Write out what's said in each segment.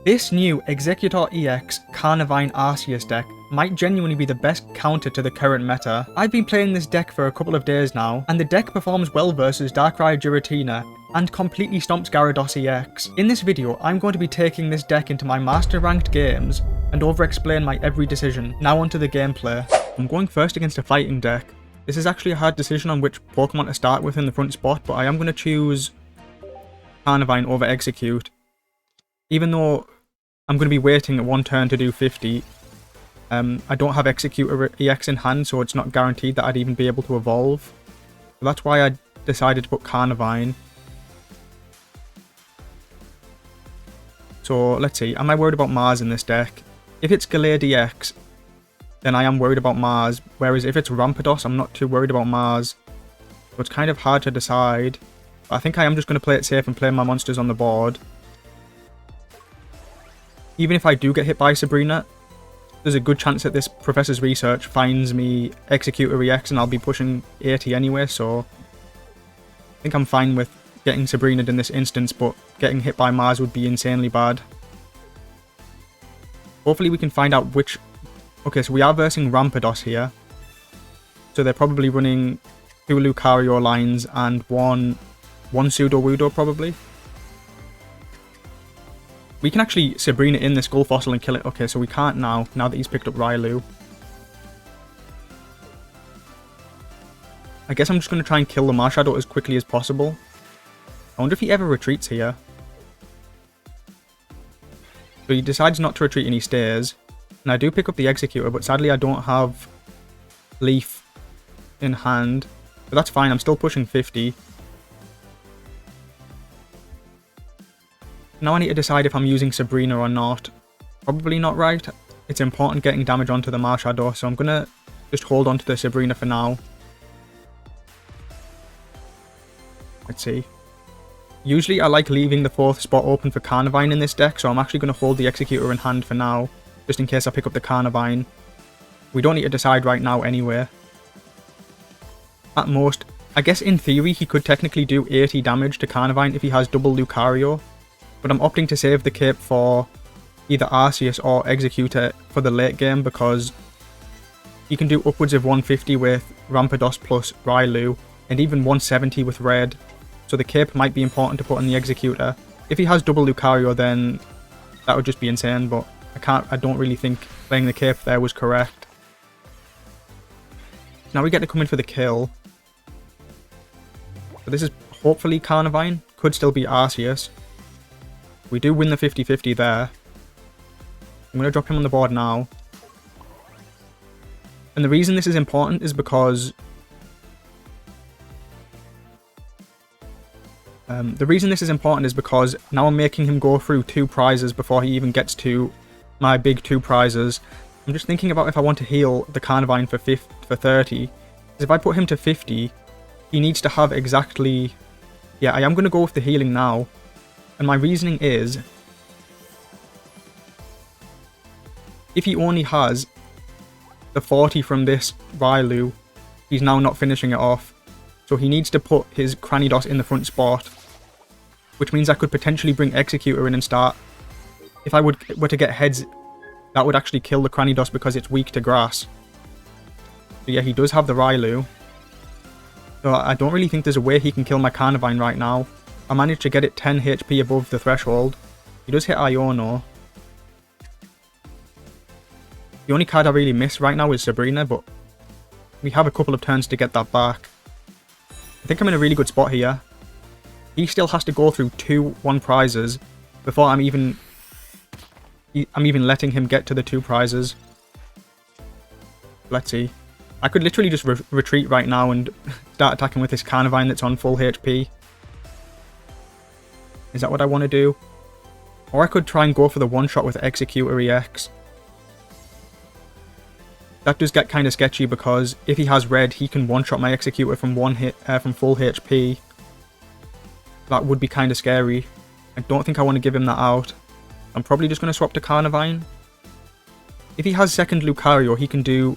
This new Executor EX Carnivine Arceus deck might genuinely be the best counter to the current meta. I've been playing this deck for a couple of days now, and the deck performs well versus Darkrai Giratina, and completely stomps Gyarados EX. In this video, I'm going to be taking this deck into my master ranked games, and over-explain my every decision. Now onto the gameplay. I'm going first against a fighting deck. This is actually a hard decision on which Pokemon to start with in the front spot, but I am going to choose Carnivine over Execute. Even though I'm going to be waiting one turn to do 50, I don't have Executor EX in hand, so it's not guaranteed that I'd even be able to evolve. So that's why I decided to put Carnivine. So let's see, am I worried about Mars in this deck? If it's Gyarados EX, then I am worried about Mars, whereas if it's Rampardos, I'm not too worried about Mars. So it's kind of hard to decide. But I think I am just going to play it safe and play my monsters on the board. Even if I do get hit by Sabrina, there's a good chance that this Professor's Research finds me Executor EX and I'll be pushing 80 anyway, so I think I'm fine with getting Sabrina in this instance, but getting hit by Mars would be insanely bad. Hopefully we can find out which... Okay, so we are versing Rampardos here. So they're probably running 2 Lucario lines and one Sudowoodo probably. We can actually Sabrina in this Skull Fossil and kill it. Okay, so we can't now that he's picked up Rylu. I guess I'm just going to try and kill the Marshadow as quickly as possible. I wonder if he ever retreats here. So he decides not to retreat and he stays. And I do pick up the Executor, but sadly I don't have Leaf in hand. But that's fine, I'm still pushing 50. Now I need to decide if I'm using Sabrina or not. Probably not right. It's important getting damage onto the Marshadow, so I'm going to just hold on to the Sabrina for now. Let's see. Usually I like leaving the 4th spot open for Carnivine in this deck, so I'm actually going to hold the Executor in hand for now, just in case I pick up the Carnivine. We don't need to decide right now anyway. At most, I guess in theory he could technically do 80 damage to Carnivine if he has double Lucario. But I'm opting to save the cape for either Arceus or Executor for the late game because he can do upwards of 150 with Rampardos plus Rylu and even 170 with Red. So the cape might be important to put on the Executor. If he has double Lucario, then that would just be insane, but I don't really think playing the cape there was correct. Now we get to come in for the kill. So this is hopefully Carnivine, could still be Arceus. We do win the 50-50 there. I'm going to drop him on the board now. And the reason this is important is because... now I'm making him go through 2 prizes before he even gets to my big 2 prizes. I'm just thinking about if I want to heal the Carnivine for 30. Because if I put him to 50, he needs to have exactly... Yeah, I am going to go with the healing now. And my reasoning is, if he only has the 40 from this Rylu, he's now not finishing it off. So he needs to put his Cranidos in the front spot, which means I could potentially bring Executor in and start. If I were to get heads, that would actually kill the Cranidos because it's weak to grass. So yeah, he does have the Rylu. So I don't really think there's a way he can kill my Carnivine right now. I managed to get it 10 HP above the threshold. He does hit Iono. The only card I really miss right now is Sabrina, but we have a couple of turns to get that back. I think I'm in a really good spot here. He still has to go through 2 1 prizes before I'm even letting him get to the 2 prizes. Let's see. I could literally just retreat right now and start attacking with this Carnivine that's on full HP. Is that what I want to do? Or I could try and go for the one-shot with Executor EX. That does get kind of sketchy because if he has Red, he can one-shot my Executor from from full HP. That would be kind of scary. I don't think I want to give him that out. I'm probably just going to swap to Carnivine. If he has second Lucario, he can do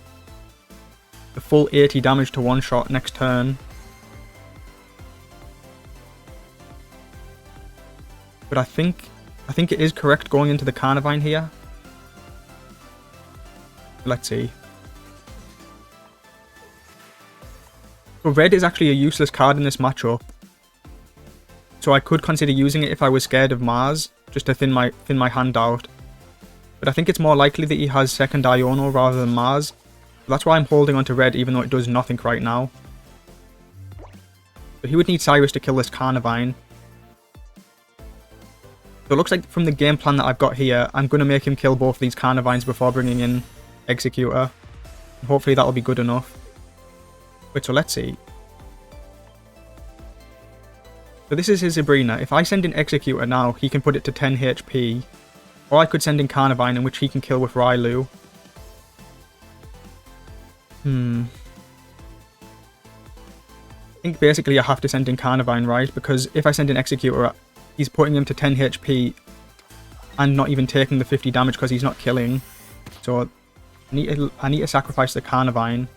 the full 80 damage to one-shot next turn. But I think I think it is correct going into the Carnivine here. Let's see. So red is actually a useless card in this matchup. So I could consider using it if I was scared of Mars, just to thin my hand out. But I think it's more likely that he has second Iono rather than Mars. That's why I'm holding on to red even though it does nothing right now. But he would need Cyrus to kill this Carnivine. So it looks like from the game plan that I've got here, I'm going to make him kill both of these Carnivines before bringing in Executor. And hopefully that'll be good enough. Wait, so let's see. So this is his Sabrina. If I send in Executor now, he can put it to 10 HP. Or I could send in Carnivine, in which he can kill with Railu. I think basically I have to send in Carnivine, right? Because if I send in Executor, he's putting him to 10 HP and not even taking the 50 damage because he's not killing. So I need to sacrifice the Carnivine.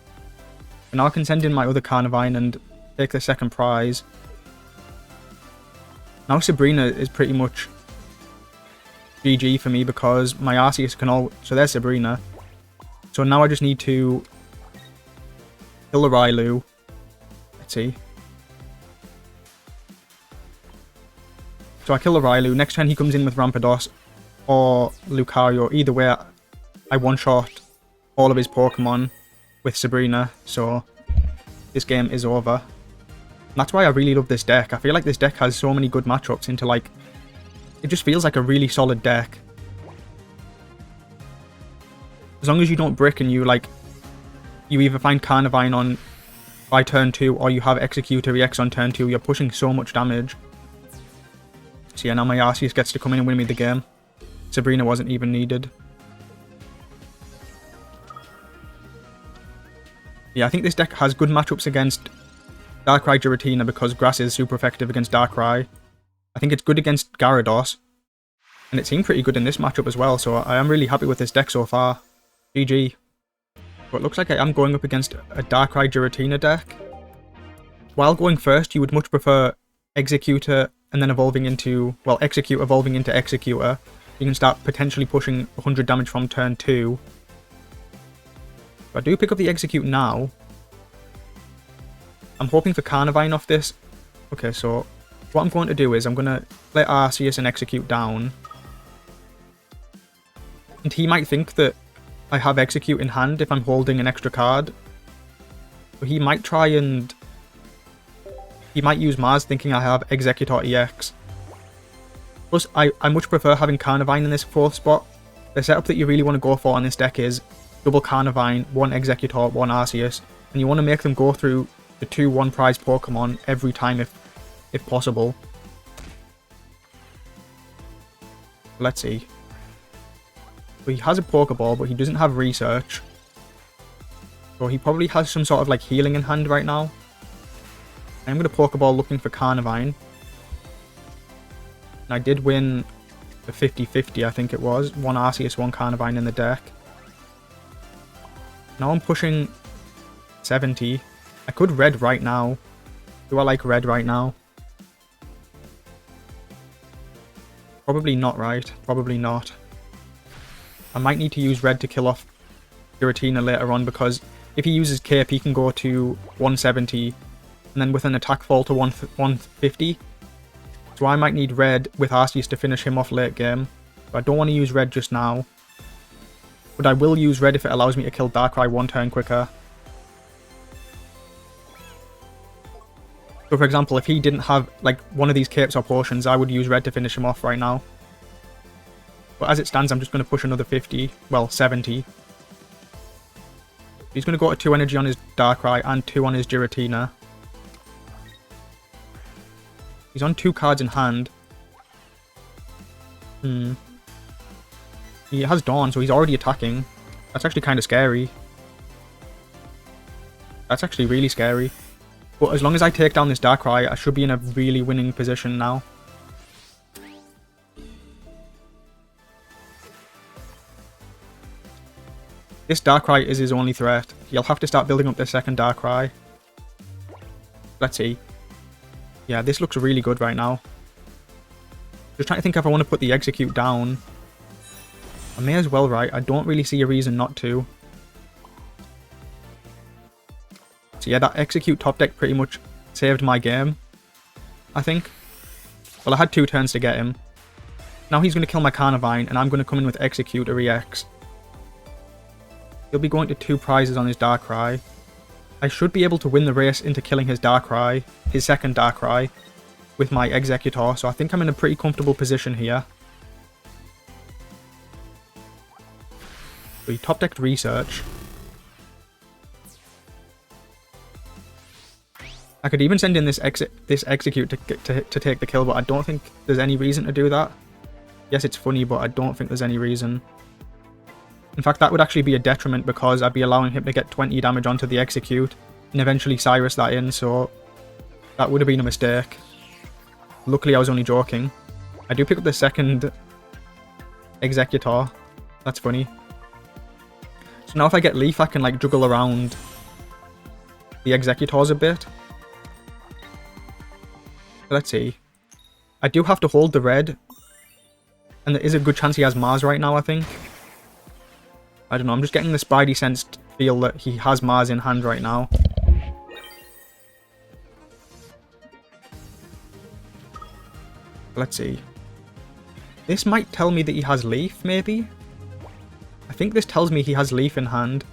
And now I can send in my other Carnivine and take the second prize. Now Sabrina is pretty much GG for me because my Arceus can all... So there's Sabrina. So now I just need to kill the Railu. Let's see. So I kill the Railu. Next turn he comes in with Rampardos or Lucario. Either way, I one-shot all of his Pokemon with Sabrina. So this game is over. And that's why I really love this deck. I feel like this deck has so many good matchups into like... It just feels like a really solid deck. As long as you don't brick and you like... You either find Carnivine on by turn 2 or you have Executor EX on turn 2, you're pushing so much damage. So yeah, now my Arceus gets to come in and win me the game. Sabrina wasn't even needed. Yeah, I think this deck has good matchups against Darkrai Giratina because Grass is super effective against Darkrai. I think it's good against Gyarados. And it seemed pretty good in this matchup as well, so I am really happy with this deck so far. GG. But it looks like I am going up against a Darkrai Giratina deck. While going first, you would much prefer Executor and then evolving into... Well, Execute evolving into Executor. You can start potentially pushing 100 damage from turn 2. If I do pick up the Execute now... I'm hoping for Carnivine off this. Okay, so what I'm going to do is I'm going to let Arceus and Execute down. And he might think that I have Execute in hand if I'm holding an extra card. But he might try and... He might use Mars thinking I have Executor EX. Plus, I much prefer having Carnivine in this 4th spot. The setup that you really want to go for on this deck is double Carnivine, 1 Executor, 1 Arceus. And you want to make them go through the 2 1-prize Pokemon every time if possible. Let's see. So he has a Pokeball, but he doesn't have Research. So he probably has some sort of like healing in hand right now. I'm going to Pokeball looking for Carnivine. And I did win the 50-50, I think it was. 1 Arceus, 1 Carnivine in the deck. Now I'm pushing 70. I could red right now. Do I like red right now? Probably not, right? Probably not. I might need to use red to kill off Giratina later on because if he uses Cape, he can go to 170 and then with an attack fall to 150. So I might need red with Arceus to finish him off late game. But I don't want to use red just now. But I will use red if it allows me to kill Darkrai 1 turn quicker. So for example, if he didn't have like one of these capes or potions, I would use red to finish him off right now. But as it stands, I'm just going to push another 50. Well, 70. He's going to go to 2 energy on his Darkrai and 2 on his Giratina. He's on 2 cards in hand. He has Dawn, so he's already attacking. That's actually kind of scary. That's actually really scary. But as long as I take down this Darkrai, I should be in a really winning position now. This Darkrai is his only threat. He'll have to start building up the second Darkrai. Let's see. Yeah, this looks really good right now. Just trying to think if I want to put the Execute down. I may as well, right? I don't really see a reason not to. So yeah, that Execute top deck pretty much saved my game, I think. Well, I had 2 turns to get him. Now he's going to kill my Carnivine, and I'm going to come in with Execute or EX. He'll be going to 2 prizes on his Darkrai. I should be able to win the race into killing his Darkrai, his second Darkrai, with my Executor, so I think I'm in a pretty comfortable position here. So he top-decked Research. I could even send in this Execute to take the kill, but I don't think there's any reason to do that. Yes, it's funny, but I don't think there's any reason. In fact, that would actually be a detriment because I'd be allowing him to get 20 damage onto the Execute and eventually Cyrus that in, so that would have been a mistake. Luckily, I was only joking. I do pick up the second Executor. That's funny. So now if I get Leaf, I can like juggle around the Executors a bit. Let's see. I do have to hold the red. And there is a good chance he has Mars right now, I think. I don't know, I'm just getting the Spidey sense feel that he has Mars in hand right now. Let's see. This might tell me that he has Leaf, maybe? I think this tells me he has Leaf in hand.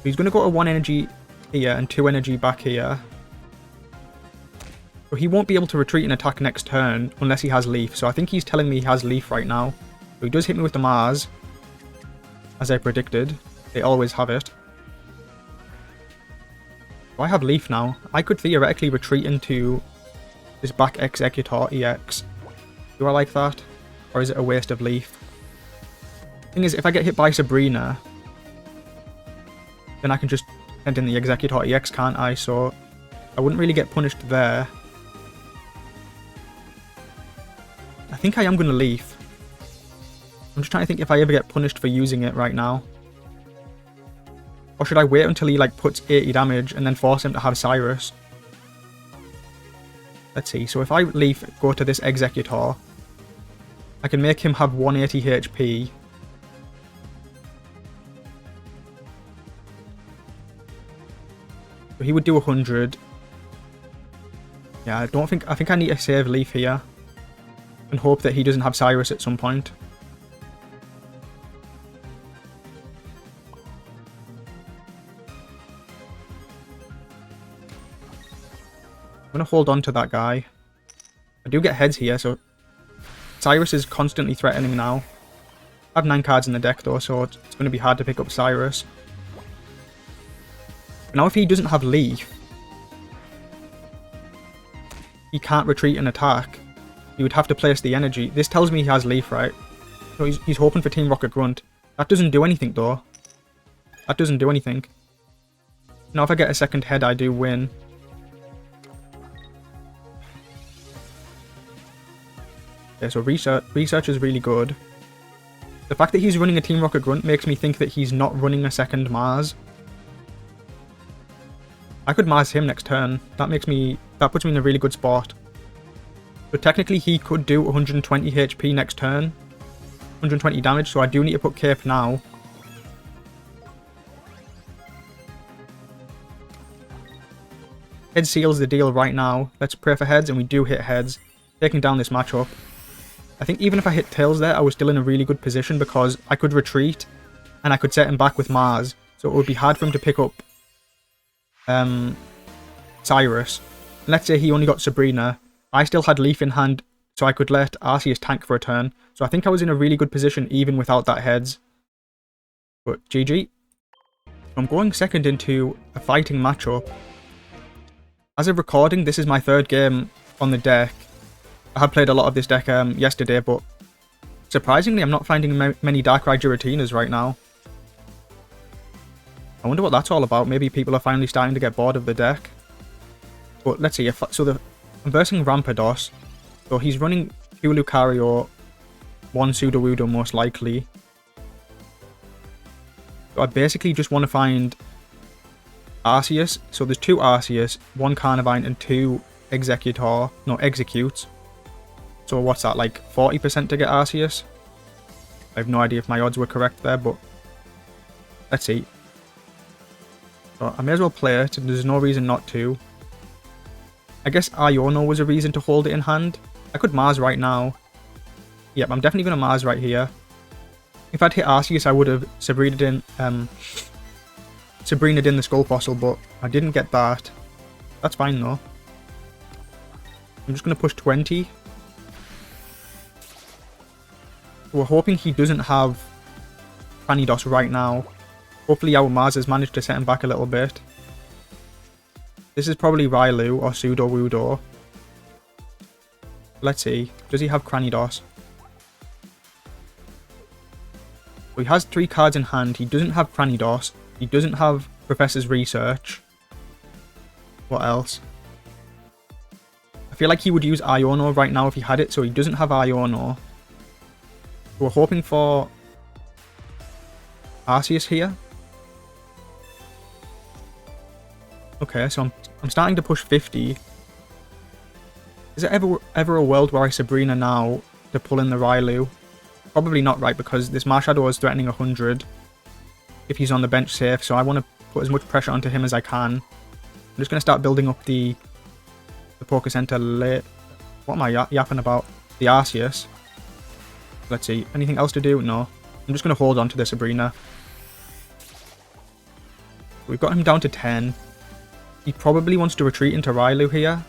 He's going to go to 1 energy here and 2 energy back here. But he won't be able to retreat and attack next turn unless he has Leaf. So I think he's telling me he has Leaf right now. So he does hit me with the Mars, as I predicted. They always have it. So I have Leaf now. I could theoretically retreat into this back Executor EX. Do I like that? Or is it a waste of Leaf? Thing is, if I get hit by Sabrina, then I can just send in the Executor EX, can't I? So I wouldn't really get punished there. I think I am going to Leaf. I'm just trying to think if I ever get punished for using it right now. Or should I wait until he like puts 80 damage and then force him to have Cyrus? Let's see, so if I Leaf, go to this Executor, I can make him have 180 HP. So he would do 100. Yeah, I think I need to save Leaf here. And hope that he doesn't have Cyrus at some point. I'm going to hold on to that guy. I do get heads here, so Cyrus is constantly threatening now. I have 9 cards in the deck though, so it's going to be hard to pick up Cyrus. But now if he doesn't have Leaf, he can't retreat and attack. He would have to place the energy. This tells me he has Leaf, right? So he's hoping for Team Rocket Grunt. That doesn't do anything though. That doesn't do anything. Now if I get a second head, I do win. Okay, so research is really good. The fact that he's running a Team Rocket Grunt makes me think that he's not running a second Mars. I could Mars him next turn. That puts me in a really good spot. But technically he could do 120 HP next turn. 120 damage, so I do need to put Cape now. Head seals the deal right now. Let's pray for heads, and we do hit heads. Taking down this matchup. I think even if I hit tails there, I was still in a really good position because I could retreat and I could set him back with Mars. So it would be hard for him to pick up Cyrus. Let's say he only got Sabrina. I still had Leaf in hand, so I could let Arceus tank for a turn. So I think I was in a really good position even without that heads. But GG. I'm going second into a fighting matchup. As of recording, this is my 3rd game on the deck. I have played a lot of this deck yesterday, but surprisingly I'm not finding many Darkrai Giratinas right now. I wonder what that's all about. Maybe people are finally starting to get bored of the deck. But let's see. I'm versing Rampardos. So he's running 2 Lucario, 1 Sudowoodo most likely. So I basically just want to find Arceus. So there's 2 Arceus, 1 Carnivine and 2 Executor, no, executes. So what's that, like 40% to get Arceus? I have no idea if my odds were correct there, but let's see. So I may as well play it, there's no reason not to. I guess Iono was a reason to hold it in hand. I could Mars right now. Yep, I'm definitely going to Mars right here. If I'd hit Arceus, I would have Sabrinaed in the Skull Fossil, but I didn't get that. That's fine though. I'm just going to push 20. We're hoping he doesn't have Cranidos right now. Hopefully our Mars has managed to set him back a little bit. This is probably Railu or Sudowoodo. Let's see. Does he have Cranidos? So he has 3 cards in hand. He doesn't have Cranidos. He doesn't have Professor's Research. What else? I feel like he would use Iono right now if he had it, so he doesn't have Iono. We're hoping for Arceus here. Okay, so I'm starting to push 50. Is there ever a world where I Sabrina now to pull in the Railu? Probably not, right, because this Marshadow is threatening 100 if he's on the bench safe, so I want to put as much pressure onto him as I can. I'm just going to start building up the Poké Center late. What am I yapping about? The Arceus. Let's see. Anything else to do? No. I'm just going to hold on to the Sabrina. We've got him down to 10. He probably wants to retreat into Railu here.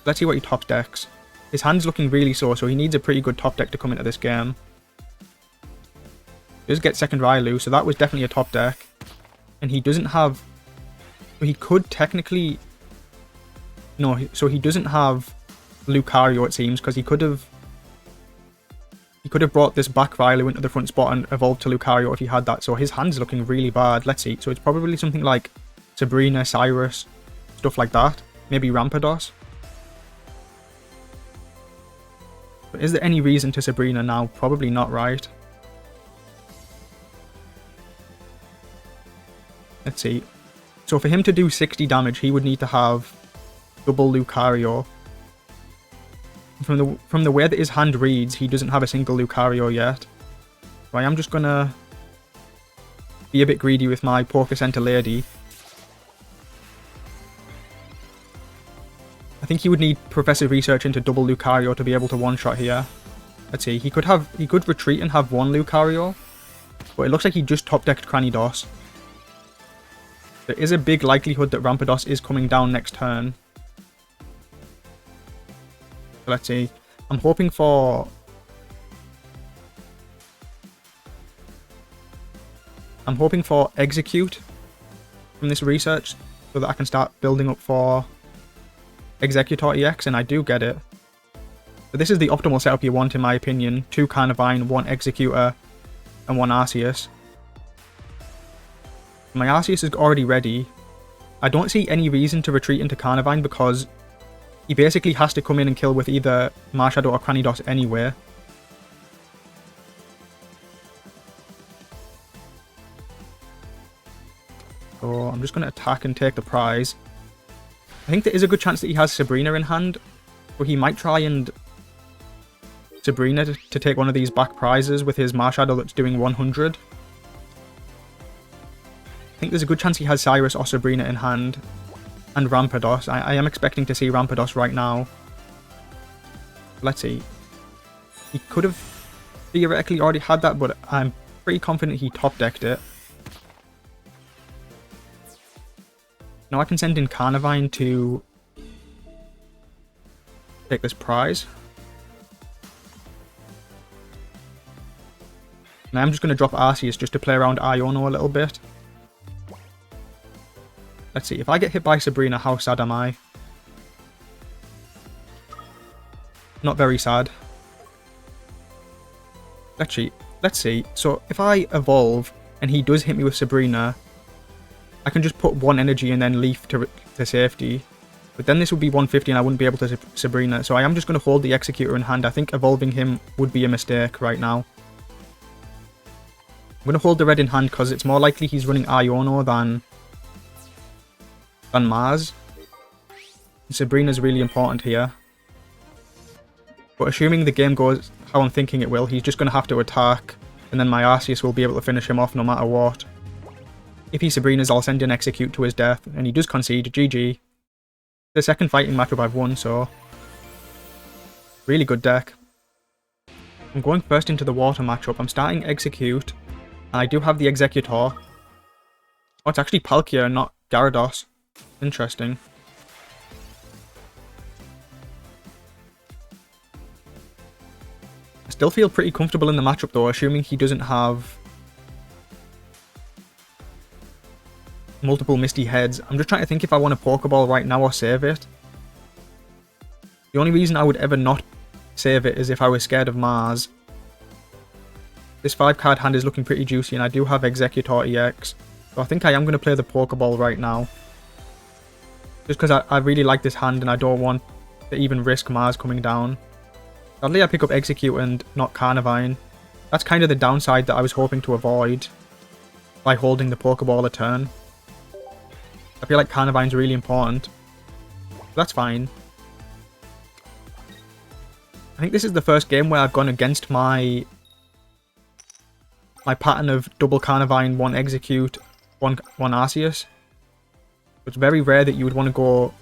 Let's see what he top decks. His hand's looking really sore, so he needs a pretty good top deck to come into this game. He does get second Railu, so that was definitely a top deck. And he doesn't have... So he could technically... No, so he doesn't have Lucario, it seems, because he could have... He could have brought this back Railu into the front spot and evolved to Lucario if he had that. So his hand's looking really bad. Let's see. So it's probably something like Sabrina, Cyrus, stuff like that. Maybe Rampardos. But is there any reason to Sabrina now? Probably not, right? Let's see. So for him to do 60 damage, he would need to have double Lucario. From the way that his hand reads, he doesn't have a single Lucario yet. So I am just gonna be a bit greedy with my Poké Center lady. I think he would need Professor Research into double Lucario to be able to one-shot here. Let's see, he could retreat and have one Lucario, but it looks like he just top-decked Cranidos. There is a big likelihood that Rampardos is coming down next turn. So let's see, I'm hoping for... Execute from this research so that I can start building up for Executor EX, and I do get it. But this is the optimal setup you want, in my opinion. 2 Carnivine, 1 Executor, and 1 Arceus. My Arceus is already ready. I don't see any reason to retreat into Carnivine because he basically has to come in and kill with either Marshadow or Cranidos anyway. So I'm just going to attack and take the prize. I think there is a good chance that he has Sabrina in hand, so he might try and Sabrina to take one of these back prizes with his Marshadow that's doing 100. I think there's a good chance he has Cyrus or Sabrina in hand, and Rampardos. I am expecting to see Rampardos right now. Let's see. He could have theoretically already had that, but I'm pretty confident he top-decked it. Now I can send in Carnivine to take this prize. And I'm just going to drop Arceus just to play around Iono a little bit. Let's see, if I get hit by Sabrina, how sad am I? Not very sad. Let's see. So if I evolve and he does hit me with Sabrina, I can just put 1 energy and then Leaf to safety. But then this would be 150 and I wouldn't be able to Sabrina. So I am just going to hold the Executor in hand. I think evolving him would be a mistake right now. I'm going to hold the red in hand because it's more likely he's running Iono than Mars. Sabrina's really important here. But assuming the game goes how I'm thinking it will, he's just going to have to attack, and then my Arceus will be able to finish him off no matter what. If he Sabrina's, I'll send an Execute to his death, and he does concede. GG. The second fighting matchup I've won, so... really good deck. I'm going first into the water matchup. I'm starting Execute, and I do have the Executor. Oh, it's actually Palkia, not Gyarados. Interesting. I still feel pretty comfortable in the matchup though, assuming he doesn't have multiple Misty Heads. I'm just trying to think if I want a Pokeball right now or save it. The only reason I would ever not save it is if I was scared of Mars. This 5-card hand is looking pretty juicy, and I do have Executor EX. So I think I am going to play the Pokeball right now. Just because I really like this hand and I don't want to even risk Mars coming down. Sadly I pick up Execute and not Carnivine. That's kind of the downside that I was hoping to avoid by holding the Pokeball a turn. I feel like Carnivine's really important. That's fine. I think this is the first game where I've gone against my pattern of double Carnivine, one Execute, one Arceus. It's very rare that you would want to go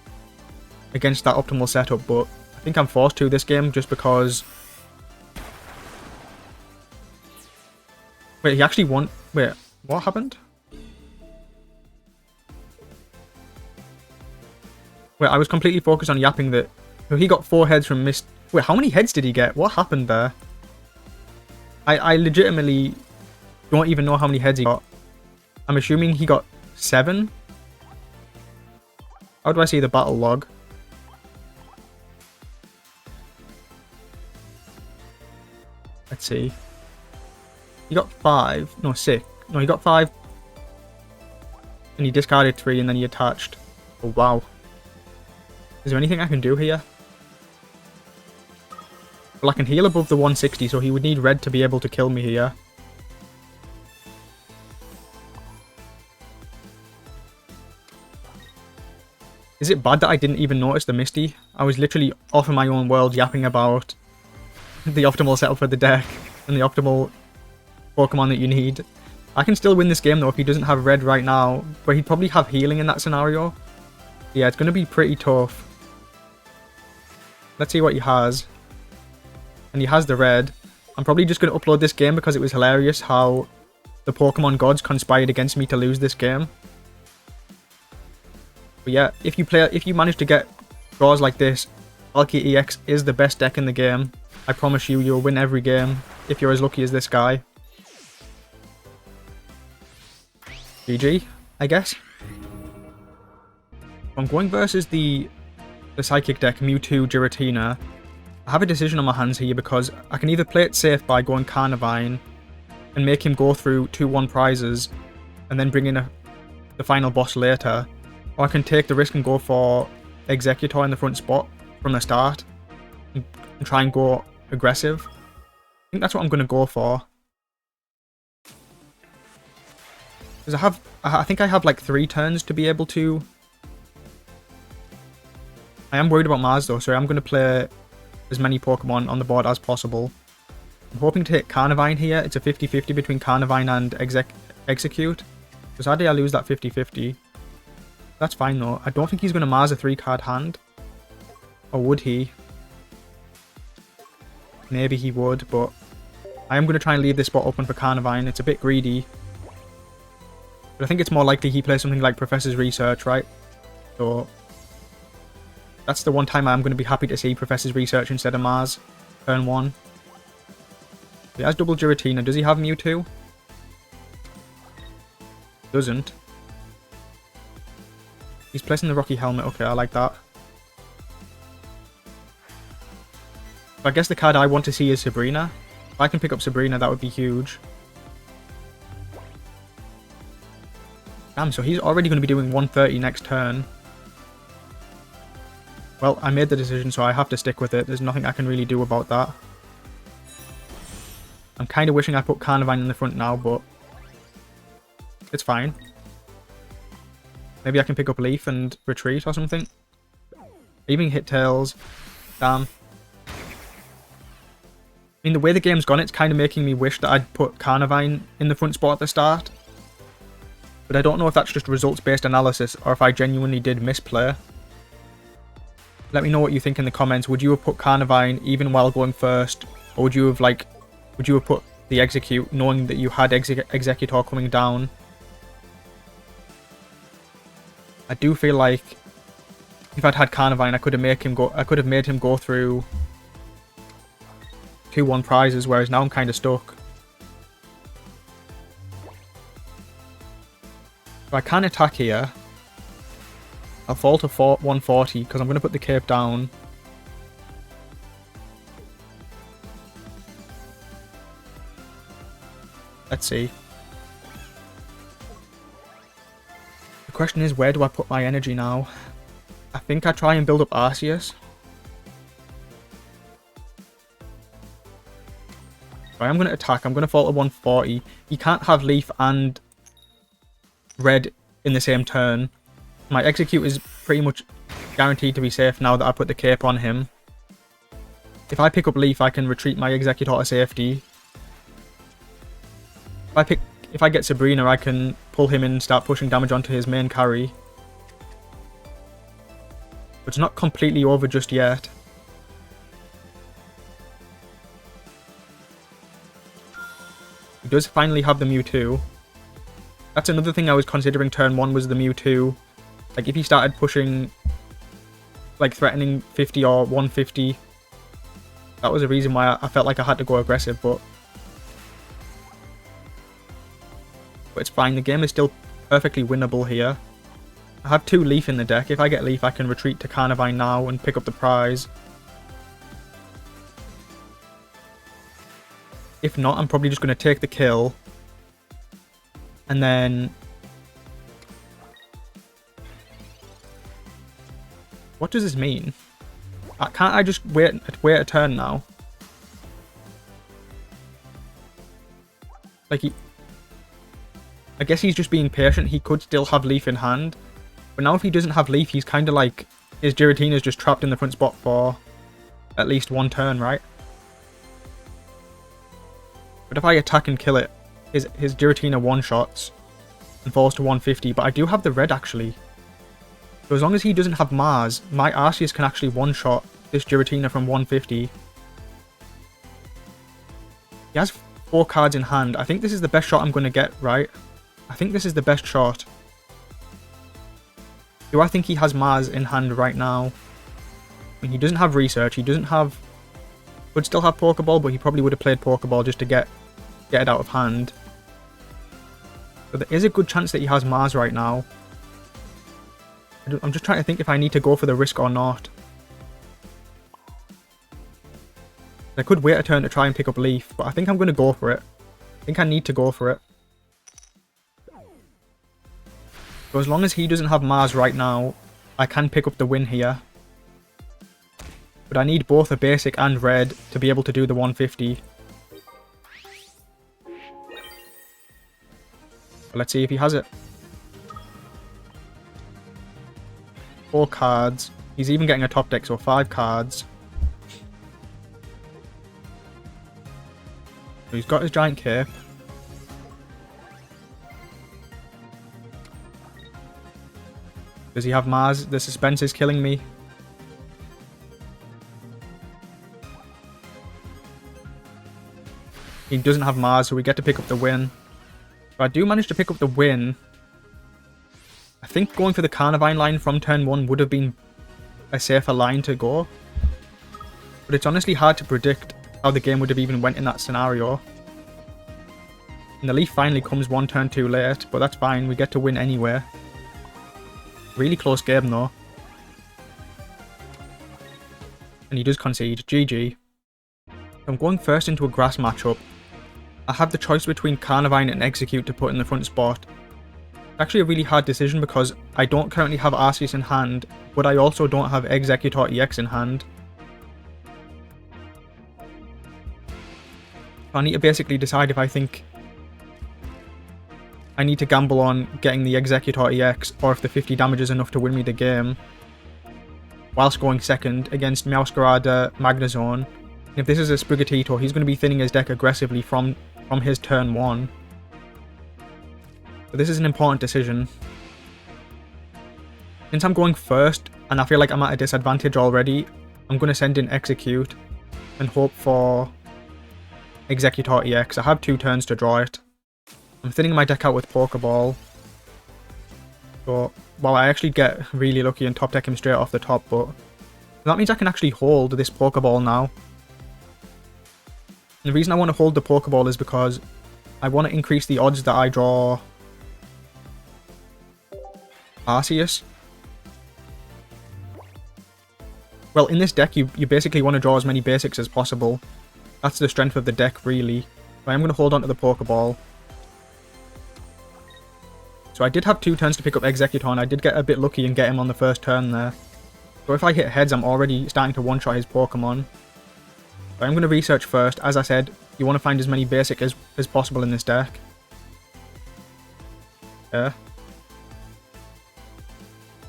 against that optimal setup, but I think I'm forced to this game just because... Wait, he actually won... Wait, what happened? Wait, I was completely focused on yapping that... Oh, he got 4 heads from Mist... Wait, how many heads did he get? What happened there? I legitimately don't even know how many heads he got. I'm assuming he got 7? How do I see the battle log? Let's see. He got 5. No, 6. No, he got 5. And he discarded 3 and then he attached. Oh, wow. Is there anything I can do here? Well, I can heal above the 160, so he would need red to be able to kill me here. Is it bad that I didn't even notice the Misty? I was literally off in my own world yapping about the optimal setup for the deck and the optimal Pokemon that you need. I can still win this game though if he doesn't have red right now, but he'd probably have healing in that scenario. Yeah, it's going to be pretty tough. Let's see what he has. And he has the red. I'm probably just going to upload this game because it was hilarious how the Pokemon gods conspired against me to lose this game. But yeah, if you manage to get draws like this, Palkia EX is the best deck in the game. I promise you, you'll win every game if you're as lucky as this guy. GG, I guess. I'm going versus the Psychic deck, Mewtwo, Giratina. I have a decision on my hands here because I can either play it safe by going Carnivine and make him go through 2-1 prizes and then bring in the final boss later, or I can take the risk and go for Executor in the front spot from the start and try and go aggressive. I think that's what I'm going to go for. Because I think I have like 3 turns to be able to... I am worried about Mars though, so I'm going to play as many Pokemon on the board as possible. I'm hoping to hit Carnivine here. It's a 50-50 between Carnivine and Execute. So sadly I lose that 50-50. That's fine though. I don't think he's going to Mars a 3-card hand. Or would he? Maybe he would, but I am going to try and leave this spot open for Carnivine. It's a bit greedy. But I think it's more likely he plays something like Professor's Research, right? So that's the one time I'm going to be happy to see Professor's Research instead of Mars. Turn 1. He has double Giratina. Does he have Mewtwo? Doesn't. He's placing the Rocky Helmet. Okay, I like that. So I guess the card I want to see is Sabrina. If I can pick up Sabrina, that would be huge. Damn, so he's already going to be doing 130 next turn. Well, I made the decision, so I have to stick with it. There's nothing I can really do about that. I'm kind of wishing I put Carnivine in the front now, but it's fine. Maybe I can pick up Leaf and retreat or something. Even hit Tails. Damn. I mean, the way the game's gone, it's kind of making me wish that I'd put Carnivine in the front spot at the start. But I don't know if that's just results-based analysis or if I genuinely did misplay. Let me know what you think in the comments. Would you have put Carnivine even while going first? Or would you have put the Execute knowing that you had Executor coming down? I do feel like if I'd had Carnivine, I could have made him go through 2-1 prizes, whereas now I'm kind of stuck. So I can attack here. I'll fall to 140 because I'm going to put the cape down. Let's see. The question is, where do I put my energy now? I think I try and build up Arceus. Right, I'm going to attack. I'm going to fall to 140. You can't have Leaf and Red in the same turn. My Execute is pretty much guaranteed to be safe now that I put the cape on him. If I pick up Leaf, I can retreat my Executor to safety. If I get Sabrina, I can pull him in and start pushing damage onto his main carry. But it's not completely over just yet. He does finally have the Mewtwo. That's another thing I was considering turn 1 was the Mewtwo. Like, if he started pushing, like, threatening 50 or 150, that was a reason why I felt like I had to go aggressive, but it's fine. The game is still perfectly winnable here. I have 2 Leaf in the deck. If I get Leaf, I can retreat to Carnivine now and pick up the prize. If not, I'm probably just going to take the kill. And then... what does this mean? Can't I just wait a turn now? Like, I guess he's just being patient. He could still have Leaf in hand. But now if he doesn't have Leaf, he's kind of like... his Giratina is just trapped in the front spot for at least 1 turn, right? But if I attack and kill it, his Giratina one-shots and falls to 150. But I do have the red, actually. So as long as he doesn't have Mars, my Arceus can actually one-shot this Giratina from 150. He has 4 cards in hand. I think this is the best shot I'm going to get, right? I think this is the best shot. Do I think he has Mars in hand right now? I mean, he doesn't have Research. He doesn't have... would still have Pokeball, but he probably would have played Pokeball just to get it out of hand. But there is a good chance that he has Mars right now. I'm just trying to think if I need to go for the risk or not. I could wait a turn to try and pick up Leaf, but I think I'm going to go for it. I think I need to go for it. So as long as he doesn't have Mars right now, I can pick up the win here. But I need both a basic and red to be able to do the 150. But let's see if he has it. 4 cards. He's even getting a top deck, so 5 cards. So he's got his giant cape. Does he have Mars? The suspense is killing me. He doesn't have Mars, so we get to pick up the win. If I do manage to pick up the win, I think going for the Carnivine line from turn 1 would have been a safer line to go. But it's honestly hard to predict how the game would have even went in that scenario. And the Leaf finally comes 1 turn too late, but that's fine, we get to win anyway. Really close game though. And he does concede. GG. I'm going first into a grass matchup. I have the choice between Carnivine and Execute to put in the front spot. It's actually a really hard decision because I don't currently have Arceus in hand, but I also don't have Executor EX in hand. I need to basically decide if I think I need to gamble on getting the Executor EX or if the 50 damage is enough to win me the game. whilst going second against Meowscarada, Magnezone. And if this is a Sprigatito, he's going to be thinning his deck aggressively from his turn 1. But this is an important decision. Since I'm going first, and I feel like I'm at a disadvantage already, I'm going to send in Execute and hope for Exeggutor EX. I have 2 turns to draw it. I'm thinning my deck out with Pokeball. So, well, I actually get really lucky and top deck him straight off the top, but that means I can actually hold this Pokeball now. And the reason I want to hold the Pokeball is because I want to increase the odds that I draw Arceus. Well, in this deck, you basically want to draw as many basics as possible. That's the strength of the deck, really. So I am going to hold on to the Pokeball. So I did have 2 turns to pick up Exeggutor, and I did get a bit lucky and get him on the first turn there. So if I hit heads, I'm already starting to one-shot his Pokemon. But I'm going to research first. As I said, you want to find as many basic as possible in this deck. Yeah.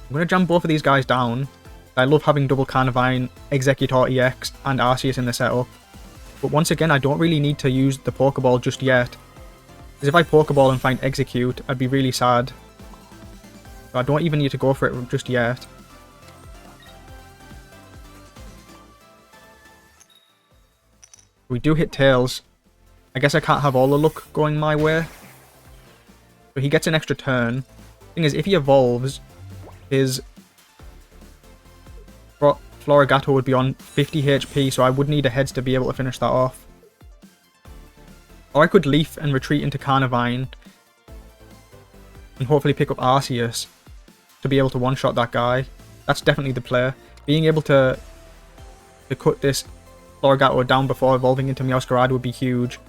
I'm going to jam both of these guys down. I love having double Carnivine, Exeggutor EX, and Arceus in the setup. But once again, I don't really need to use the Pokeball just yet. Because if I Pokeball and find Execute, I'd be really sad. So I don't even need to go for it just yet. We do hit Tails. I guess I can't have all the luck going my way. So he gets an extra turn. Thing is, if he evolves, his Florigato would be on 50 HP, so I would need a heads to be able to finish that off. Or I could Leaf and retreat into Carnivine and hopefully pick up Arceus to be able to one-shot that guy. That's definitely the play. Being able to cut this Florigato down before evolving into Meowscarada would be huge.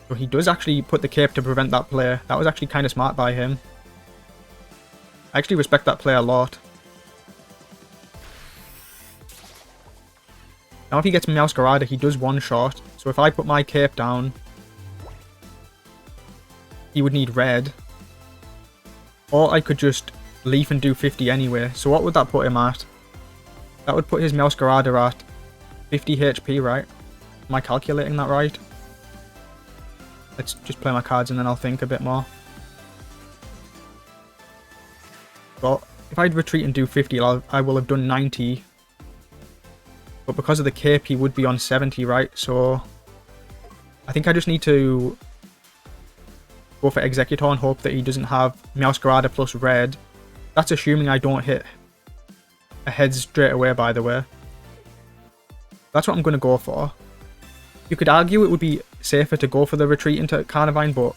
So he does actually put the cape to prevent that play. That was actually kind of smart by him. I actually respect that play a lot. Now if he gets Meowscarada, he does one-shot. So if I put my cape down, he would need red. Or I could just Leaf and do 50 anyway. So what would that put him at? That would put his Meowscarada at 50 HP, right? Am I calculating that right? Let's just play my cards and then I'll think a bit more. Well, if I'd retreat and do 50, I will have done 90. But because of the cape, he would be on 70, right? So I think I just need to go for Exeggutor and hope that he doesn't have Meowscarada plus red. That's assuming I don't hit a head straight away, by the way. That's what I'm going to go for. You could argue it would be safer to go for the retreat into Carnivine, but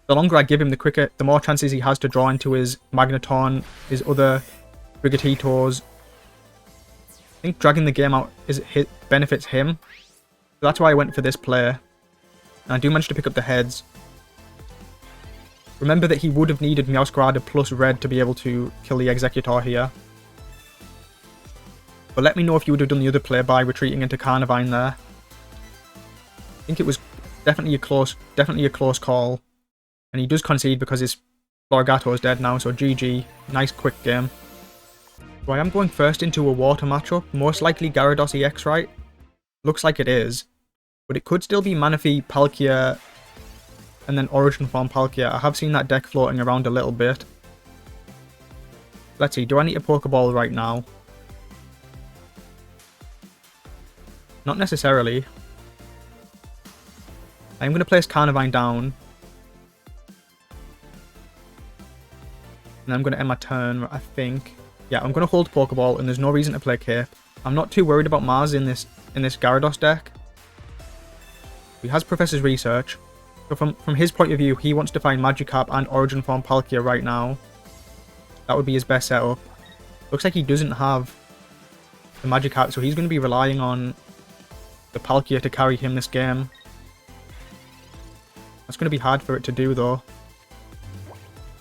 the longer I give him, the more chances he has to draw into his Magneton, his other Brigatitos. I think dragging the game out benefits him. So that's why I went for this play. And I do manage to pick up the heads. Remember that he would have needed Meowscarada plus red to be able to kill the Exeggutor here. But let me know if you would have done the other play by retreating into Carnivine there. I think it was definitely a close call. And he does concede because his Florigato is dead now, so GG. Nice quick game. So I am going first into a water matchup. Most likely Gyarados EX, right? Looks like it is. But it could still be Manaphy, Palkia, and then Origin Form Palkia. I have seen that deck floating around a little bit. Let's see, do I need a Pokeball right now? Not necessarily. I'm going to place Carnivine down. And I'm going to end my turn, I think. Yeah, I'm going to hold Pokeball, and there's no reason to play Cape. I'm not too worried about Mars in this Gyarados deck. He has Professor's Research. So from his point of view, he wants to find Magikarp and Origin Form Palkia right now. That would be his best setup. Looks like he doesn't have the Magikarp, so he's going to be relying on the Palkia to carry him this game. That's going to be hard for it to do, though.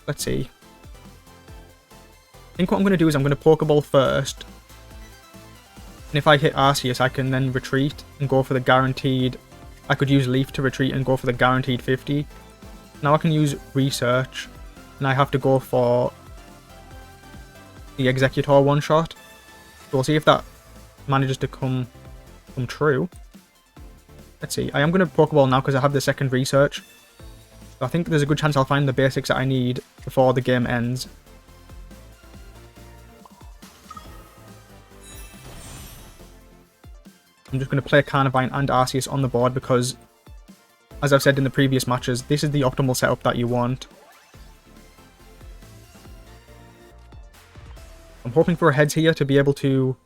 Let's see. I think what I'm going to do is I'm going to Pokeball first. And if I hit Arceus, I can then retreat and go for the guaranteed... I could use Leaf to retreat and go for the guaranteed 50. Now I can use Research. And I have to go for the Executor one-shot. So we'll see if that manages to come true. Let's see. I am going to Pokeball now because I have the second research. So I think there's a good chance I'll find the basics that I need before the game ends. I'm just going to play Carnivine and Arceus on the board because, as I've said in the previous matches, this is the optimal setup that you want. I'm hoping for a heads here to be able to...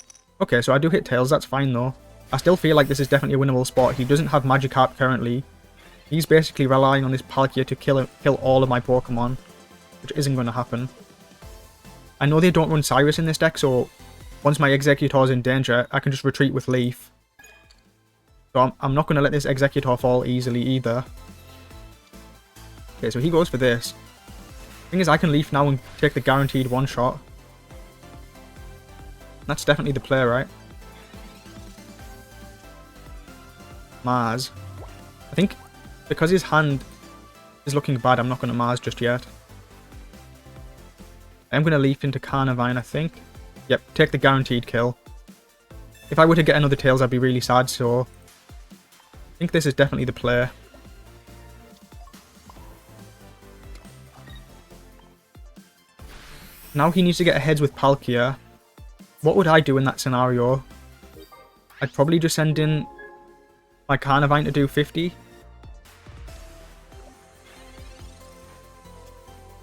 Okay, so I do hit tails, that's fine though. I still feel like this is definitely a winnable spot. He doesn't have Magikarp currently. He's basically relying on this Palkia to kill all of my Pokemon, which isn't going to happen. I know they don't run Cyrus in this deck, so once my Executor is in danger, I can just retreat with Leaf. So I'm not going to let this Executor fall easily either. Okay, so he goes for this. Thing is, I can Leaf now and take the guaranteed one-shot. That's definitely the play, right? Mars. I think because his hand is looking bad, I'm not going to Mars just yet. I'm going to Leaf into Carnivine, I think. Yep, take the guaranteed kill. If I were to get another Tails, I'd be really sad, so... I think this is definitely the play. Now he needs to get ahead with Palkia. What would I do in that scenario? I'd probably just send in my Carnivine to do 50.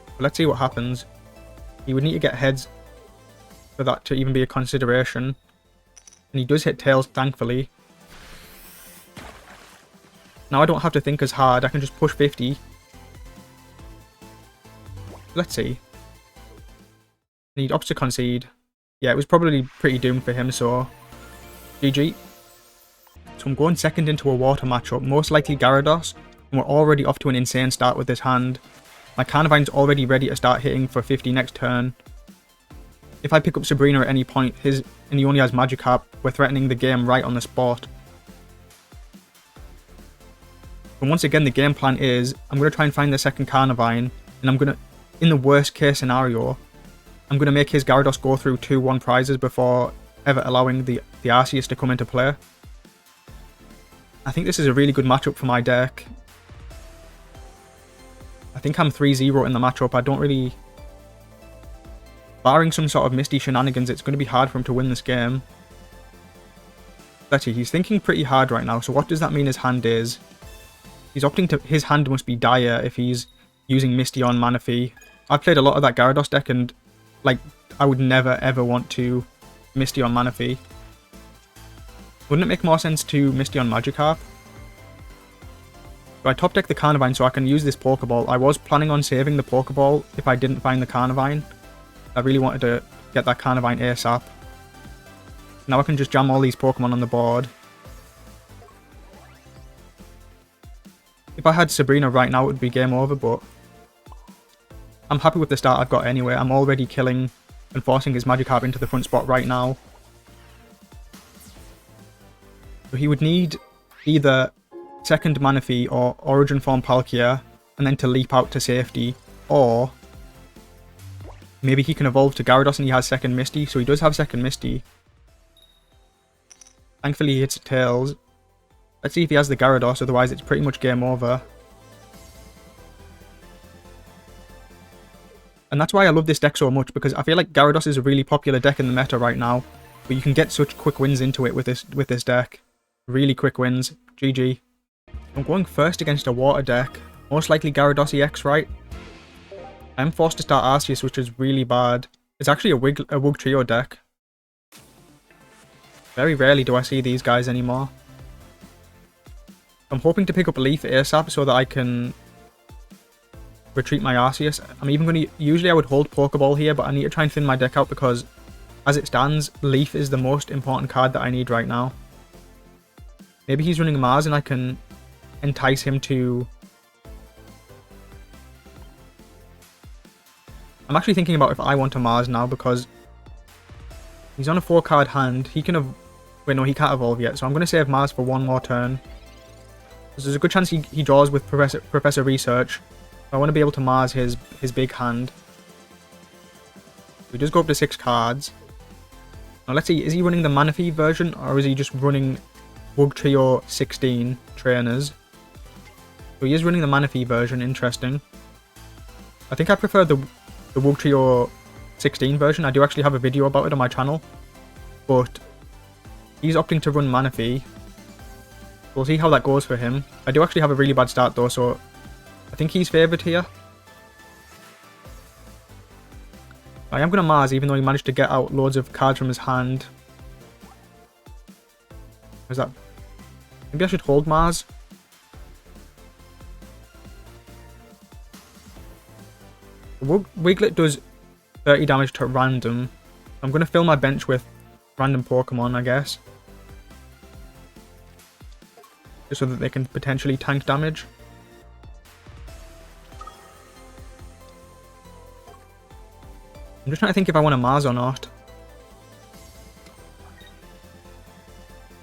But let's see what happens. He would need to get heads for that to even be a consideration. And he does hit tails, thankfully. Now I don't have to think as hard, I can just push 50. Let's see. And he opts to concede. Yeah, it was probably pretty doomed for him, so... GG. So I'm going second into a water matchup, most likely Gyarados, and we're already off to an insane start with this hand. My Carnivine's already ready to start hitting for 50 next turn. If I pick up Sabrina at any point, and he only has Magikarp, we're threatening the game right on the spot. And once again, the game plan is, I'm going to try and find the second Carnivine, and I'm going to, in the worst case scenario, I'm going to make his Gyarados go through 2-1 prizes before ever allowing the Arceus to come into play. I think this is a really good matchup for my deck. I think I'm 3-0 in the matchup. I don't really... Barring some sort of Misty shenanigans, it's going to be hard for him to win this game. Let's see, he's thinking pretty hard right now, so what does that mean his hand is? He's opting to... His hand must be dire if he's using Misty on Manaphy. I've played a lot of that Gyarados deck and, like, I would never ever want to Misty on Manaphy. Wouldn't it make more sense to Misty on Magikarp? So I top deck the Carnivine so I can use this Pokeball. I was planning on saving the Pokeball if I didn't find the Carnivine. I really wanted to get that Carnivine ASAP. Now I can just jam all these Pokemon on the board. If I had Sabrina right now, it would be game over, but I'm happy with the start I've got anyway. I'm already killing and forcing his Magikarp into the front spot right now. So he would need either second Manaphy or Origin Form Palkia, and then to leap out to safety, or maybe he can evolve to Gyarados and he has second Misty, so he does have second Misty. Thankfully he hits Tails. Let's see if he has the Gyarados, otherwise it's pretty much game over. And that's why I love this deck so much, because I feel like Gyarados is a really popular deck in the meta right now, but you can get such quick wins into it with this deck. Really quick wins. GG. I'm going first against a water deck. Most likely Gyarados EX, right? I'm forced to start Arceus, which is really bad. It's actually a Wugtrio deck. Very rarely do I see these guys anymore. I'm hoping to pick up Leaf ASAP so that I can retreat my Arceus. I'm even going to... Usually I would hold Pokeball here, but I need to try and thin my deck out because, as it stands, Leaf is the most important card that I need right now. Maybe he's running Mars and I can entice him to... I'm actually thinking about if I want to Mars now because he's on a 4-card hand. He can... Wait, no, he can't evolve yet, so I'm going to save Mars for one more turn. There's a good chance he draws with Professor Research. I want to be able to Mars his big hand. He does go up to 6 cards. Now let's see, is he running the Manaphy version or is he just running Wugtrio 16 trainers? So he is running the Manaphy version, interesting. I think I prefer the Wugtrio 16 version. I do actually have a video about it on my channel. But he's opting to run Manaphy. We'll see how that goes for him. I do actually have a really bad start though, so I think he's favoured here. I am going to Mars, even though he managed to get out loads of cards from his hand. Is that... Maybe I should hold Mars. Wiglet does 30 damage to random. I'm going to fill my bench with random Pokemon, I guess. Just so that they can potentially tank damage. I'm just trying to think if I want a Mars or not.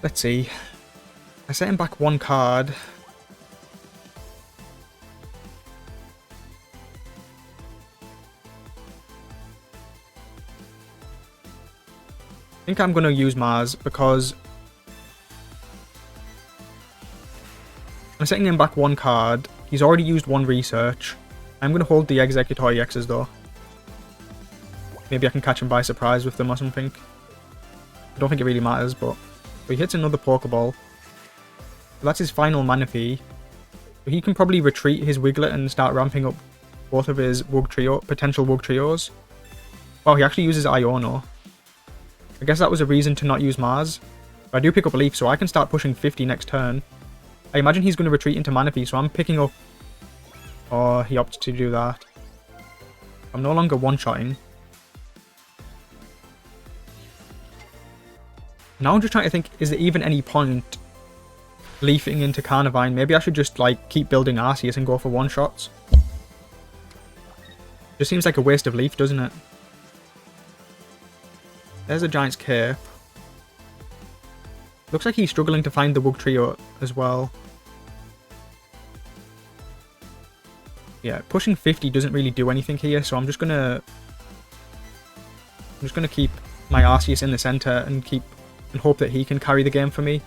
Let's see. I set him back 1 card. I think I'm going to use Mars because I'm setting him back 1 card. He's already used 1 research. I'm going to hold the Exeggutor EXs though. Maybe I can catch him by surprise with them or something. I don't think it really matters, but he hits another Pokeball. So that's his final Manaphy. So he can probably retreat his Wiglet and start ramping up both of his potential Wugtrios. Wow, he actually uses Iono. I guess that was a reason to not use Mars. But I do pick up a Leaf, so I can start pushing 50 next turn. I imagine he's going to retreat into Manaphy, so I'm picking up... Oh, he opted to do that. I'm no longer one-shotting. Now I'm just trying to think, is there even any point leafing into Carnivine? Maybe I should just like keep building Arceus and go for one-shots. Just seems like a waste of leaf, doesn't it? There's a Giant's Cape. Looks like he's struggling to find the Wugtrio as well. Yeah, pushing 50 doesn't really do anything here, so I'm just gonna keep my Arceus in the center and hope that he can carry the game for me.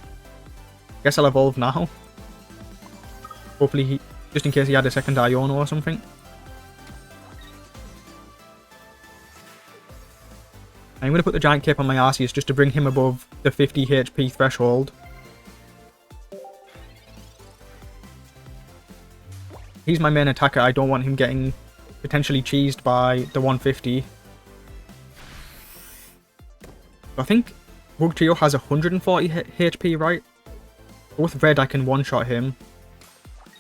Guess I'll evolve now. Hopefully just in case he had a second Iono or something. I'm going to put the Giant Cape on my Arceus just to bring him above the 50 HP threshold. He's my main attacker. I don't want him getting potentially cheesed by the 150. I think Wugtrio has 140 HP, right? With red, I can one-shot him.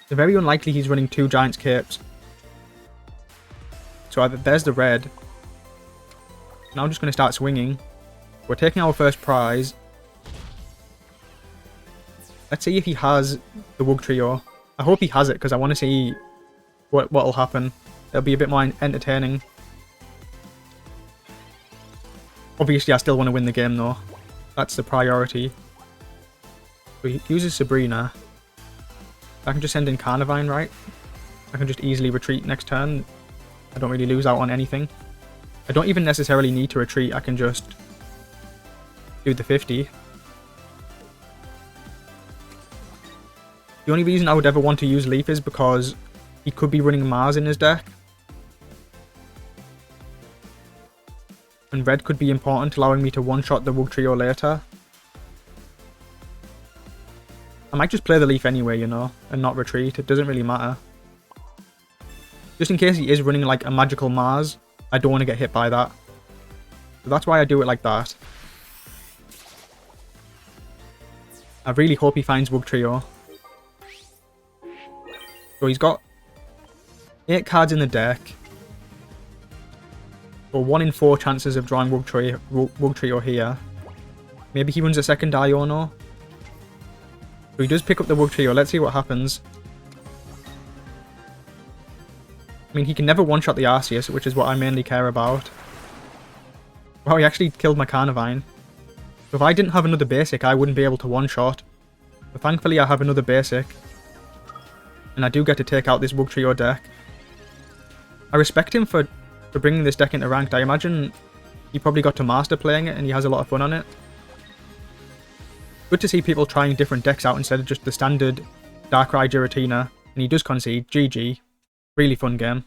It's very unlikely he's running 2 Giant's Capes. So there's the red. Now I'm just going to start swinging. We're taking our first prize. Let's see if he has the Wugtrio. I hope he has it because I want to see what'll happen. It'll be a bit more entertaining. Obviously, I still want to win the game though. That's the priority. So he uses Sabrina. I can just send in Carnivine, right? I can just easily retreat next turn. I don't really lose out on anything. I don't even necessarily need to retreat. I can just do the 50. The only reason I would ever want to use Leaf is because he could be running Mars in his deck. And red could be important, allowing me to one-shot the Wugtrio later. I might just play the Leaf anyway, you know, and not retreat. It doesn't really matter. Just in case he is running like a magical Mars, I don't want to get hit by that. So that's why I do it like that. I really hope he finds Wugtrio. So he's got 8 cards in the deck. So 1 in 4 chances of drawing Wugtrio here. Maybe he runs a second Iono. So he does pick up the Wugtrio. Let's see what happens. I mean, he can never one-shot the Arceus, which is what I mainly care about. Wow, he actually killed my Carnivine. So if I didn't have another basic, I wouldn't be able to one-shot. But thankfully, I have another basic. And I do get to take out this Wugtrio deck. I respect him for bringing this deck into ranked. I imagine he probably got to master playing it and he has a lot of fun on it. Good to see people trying different decks out instead of just the standard Darkrai Giratina. And he does concede. GG. Really fun game.